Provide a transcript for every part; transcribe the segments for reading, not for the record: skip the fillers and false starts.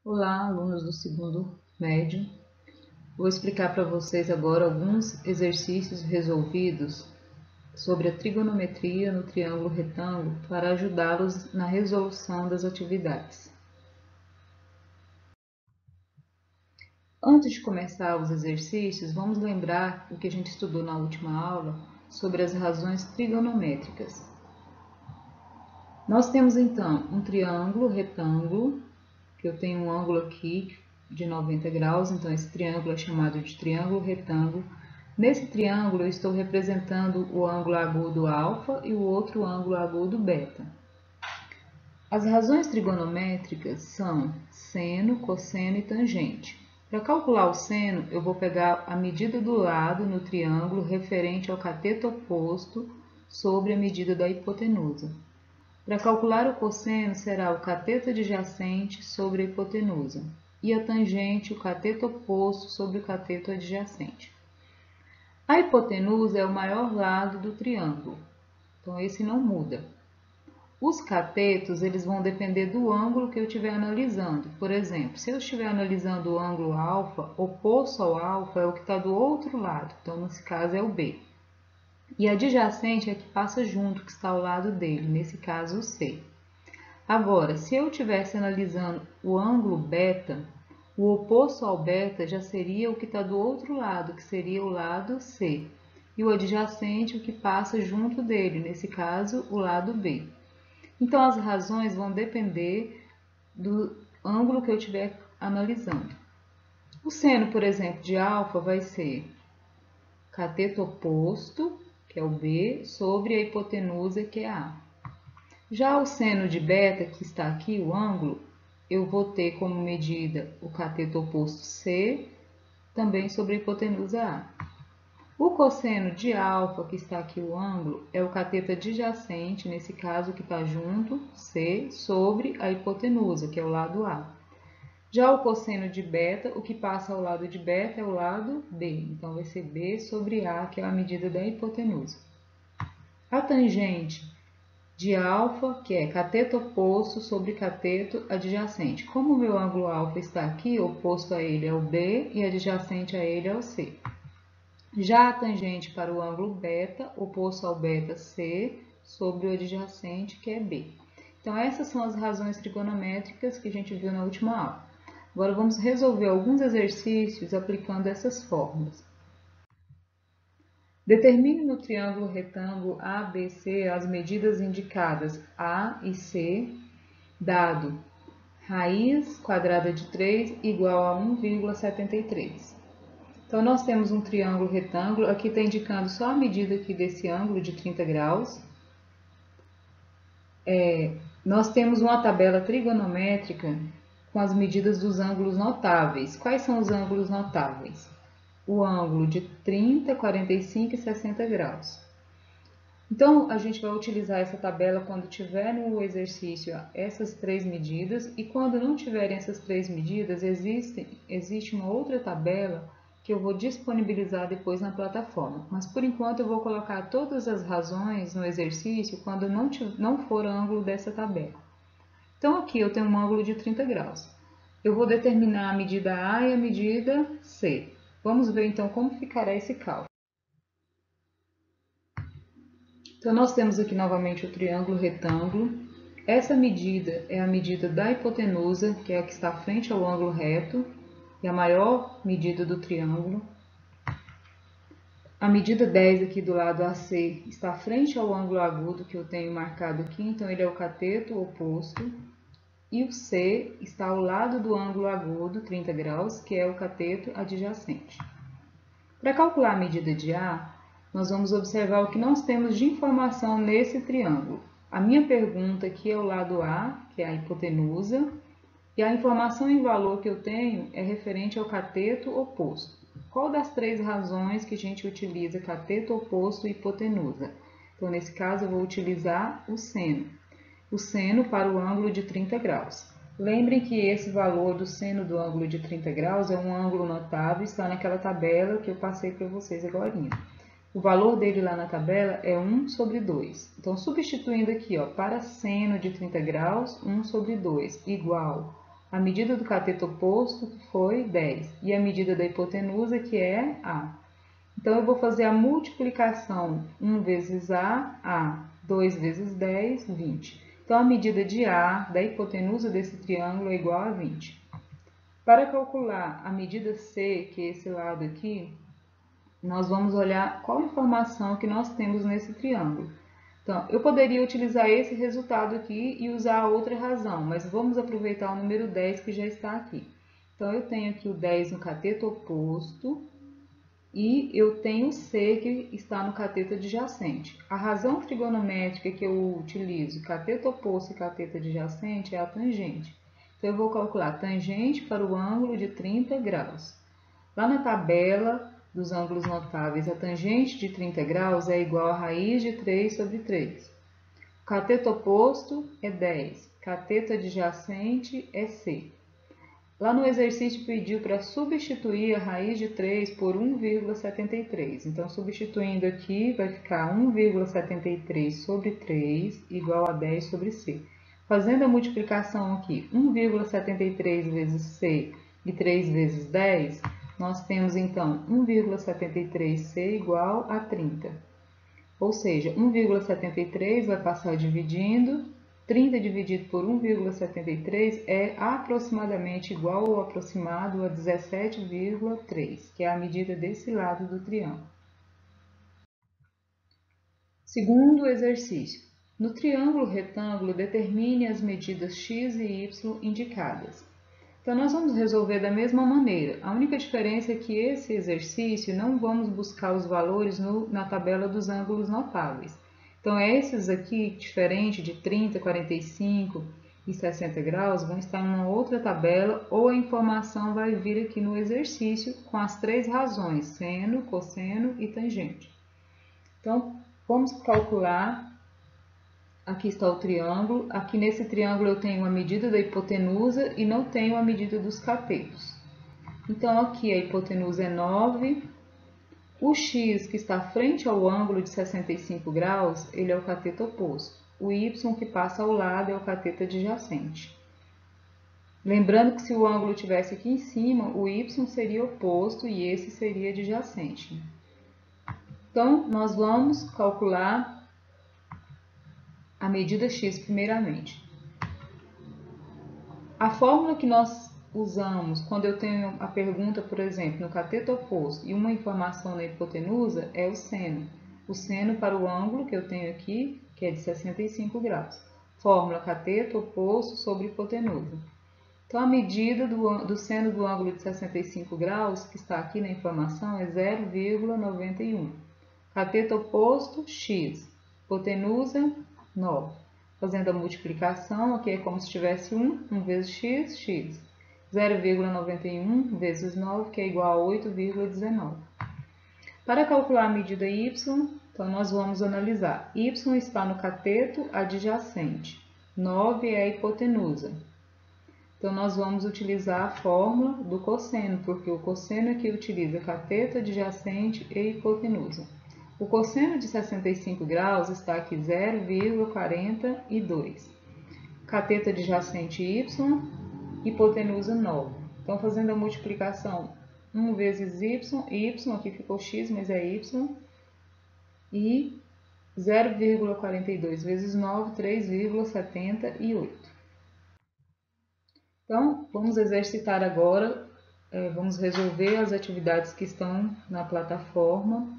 Olá, alunos do segundo médio. Vou explicar para vocês agora alguns exercícios resolvidos sobre a trigonometria no triângulo retângulo para ajudá-los na resolução das atividades. Antes de começar os exercícios, vamos lembrar o que a gente estudou na última aula sobre as razões trigonométricas. Nós temos então um triângulo retângulo, que eu tenho um ângulo aqui de 90 graus, então esse triângulo é chamado de triângulo retângulo. Nesse triângulo eu estou representando o ângulo agudo alfa e o outro ângulo agudo beta. As razões trigonométricas são seno, cosseno e tangente. Para calcular o seno, eu vou pegar a medida do lado no triângulo referente ao cateto oposto sobre a medida da hipotenusa. Para calcular o cosseno, será o cateto adjacente sobre a hipotenusa e a tangente, o cateto oposto sobre o cateto adjacente. A hipotenusa é o maior lado do triângulo, então esse não muda. Os catetos eles vão depender do ângulo que eu estiver analisando. Por exemplo, se eu estiver analisando o ângulo alfa, oposto ao alfa é o que está do outro lado, então nesse caso é o B. E a adjacente é a que passa junto, que está ao lado dele, nesse caso o C. Agora, se eu estivesse analisando o ângulo beta, o oposto ao beta já seria o que está do outro lado, que seria o lado C. E o adjacente, o que passa junto dele, nesse caso, o lado B. Então, as razões vão depender do ângulo que eu estiver analisando. O seno, por exemplo, de alfa vai ser cateto oposto, que é o B, sobre a hipotenusa, que é a. Já o seno de beta, que está aqui, o ângulo, eu vou ter como medida o cateto oposto C, também sobre a hipotenusa A. O cosseno de alfa, que está aqui o ângulo, é o cateto adjacente, nesse caso que está junto, C, sobre a hipotenusa, que é o lado A. Já o cosseno de beta, o que passa ao lado de beta é o lado B, então vai ser B sobre A, que é a medida da hipotenusa. A tangente de alfa, que é cateto oposto sobre cateto adjacente. Como o meu ângulo alfa está aqui, oposto a ele é o B e adjacente a ele é o C. Já a tangente para o ângulo beta, oposto ao beta C, sobre o adjacente, que é B. Então, essas são as razões trigonométricas que a gente viu na última aula. Agora, vamos resolver alguns exercícios aplicando essas fórmulas. Determine no triângulo retângulo ABC as medidas indicadas A e C, dado raiz quadrada de 3 igual a 1,73. Então, nós temos um triângulo retângulo, aqui está indicando só a medida aqui desse ângulo de 30 graus. Nós temos uma tabela trigonométrica com as medidas dos ângulos notáveis. Quais são os ângulos notáveis? O ângulo de 30, 45 e 60 graus. Então, a gente vai utilizar essa tabela quando tiver no exercício essas três medidas e quando não tiverem essas três medidas, existe uma outra tabela que eu vou disponibilizar depois na plataforma. Mas, por enquanto, eu vou colocar todas as razões no exercício quando não for ângulo dessa tabela. Então, aqui eu tenho um ângulo de 30 graus. Eu vou determinar a medida A e a medida C. Vamos ver, então, como ficará esse cálculo. Então, nós temos aqui novamente o triângulo retângulo. Essa medida é a medida da hipotenusa, que é a que está frente ao ângulo reto, e a maior medida do triângulo. A medida 10 aqui do lado AC está frente ao ângulo agudo que eu tenho marcado aqui, então ele é o cateto oposto. E o C está ao lado do ângulo agudo, 30 graus, que é o cateto adjacente. Para calcular a medida de A, nós vamos observar o que nós temos de informação nesse triângulo. A minha pergunta aqui é o lado A, que é a hipotenusa, e a informação em valor que eu tenho é referente ao cateto oposto. Qual das três razões que a gente utiliza cateto oposto e hipotenusa? Então, nesse caso, eu vou utilizar o seno. O seno para o ângulo de 30 graus. Lembrem que esse valor do seno do ângulo de 30 graus é um ângulo notável, está naquela tabela que eu passei para vocês agora. O valor dele lá na tabela é 1 sobre 2. Então, substituindo aqui, ó, para seno de 30 graus, 1 sobre 2, igual a medida do cateto oposto, que foi 10, e a medida da hipotenusa, que é A. Então, eu vou fazer a multiplicação 1 vezes A, 2 vezes 10, 20. Então, a medida de A da hipotenusa desse triângulo é igual a 20. Para calcular a medida C, que é esse lado aqui, nós vamos olhar qual informação que nós temos nesse triângulo. Então, eu poderia utilizar esse resultado aqui e usar a outra razão, mas vamos aproveitar o número 10 que já está aqui. Então, eu tenho aqui o 10 no cateto oposto e eu tenho o C que está no cateto adjacente. A razão trigonométrica que eu utilizo, cateto oposto e cateto adjacente, é a tangente. Então, eu vou calcular a tangente para o ângulo de 30 graus. Lá na tabela dos ângulos notáveis, a tangente de 30 graus é igual a raiz de 3 sobre 3. O cateto oposto é 10, cateto adjacente é C. Lá no exercício pediu para substituir a raiz de 3 por 1,73. Então, substituindo aqui, vai ficar 1,73 sobre 3 igual a 10 sobre C. Fazendo a multiplicação aqui, 1,73 vezes C e 3 vezes 10, nós temos então 1,73C igual a 30. Ou seja, 1,73 vai passar dividindo, 30 dividido por 1,73 é aproximadamente igual ou aproximado a 17,3, que é a medida desse lado do triângulo. Segundo exercício. No triângulo retângulo, determine as medidas x e y indicadas. Então, nós vamos resolver da mesma maneira. A única diferença é que esse exercício não vamos buscar os valores na tabela dos ângulos notáveis. Então, esses aqui, diferente de 30, 45 e 60 graus, vão estar em uma outra tabela ou a informação vai vir aqui no exercício com as três razões, seno, cosseno e tangente. Então, vamos calcular. Aqui está o triângulo. Aqui nesse triângulo eu tenho a medida da hipotenusa e não tenho a medida dos catetos. Então, aqui a hipotenusa é 9. O x que está frente ao ângulo de 65 graus, ele é o cateto oposto. O y que passa ao lado é o cateto adjacente. Lembrando que se o ângulo estivesse aqui em cima, o y seria oposto e esse seria adjacente. Então, nós vamos calcular a medida x primeiramente. A fórmula que nós usamos quando eu tenho a pergunta, por exemplo, no cateto oposto e uma informação na hipotenusa é o seno. O seno para o ângulo que eu tenho aqui, que é de 65 graus. Fórmula cateto oposto sobre hipotenusa. Então, a medida do seno do ângulo de 65 graus, que está aqui na informação, é 0,91. Cateto oposto, x. Hipotenusa, 9. Fazendo a multiplicação, aqui é como se tivesse 1 vezes x, x. 0,91 vezes 9, que é igual a 8,19. Para calcular a medida y, então nós vamos analisar. Y está no cateto adjacente. 9 é a hipotenusa. Então, nós vamos utilizar a fórmula do cosseno, porque o cosseno aqui utiliza cateto adjacente e hipotenusa. O cosseno de 65 graus está aqui 0,42. Cateto adjacente y, hipotenusa 9. Então, fazendo a multiplicação 1 vezes y, aqui ficou x, mas é y, e 0,42 vezes 9, 3,78. Então, vamos exercitar agora, vamos resolver as atividades que estão na plataforma.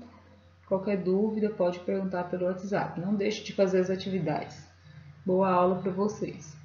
Qualquer dúvida pode perguntar pelo WhatsApp. Não deixe de fazer as atividades. Boa aula para vocês!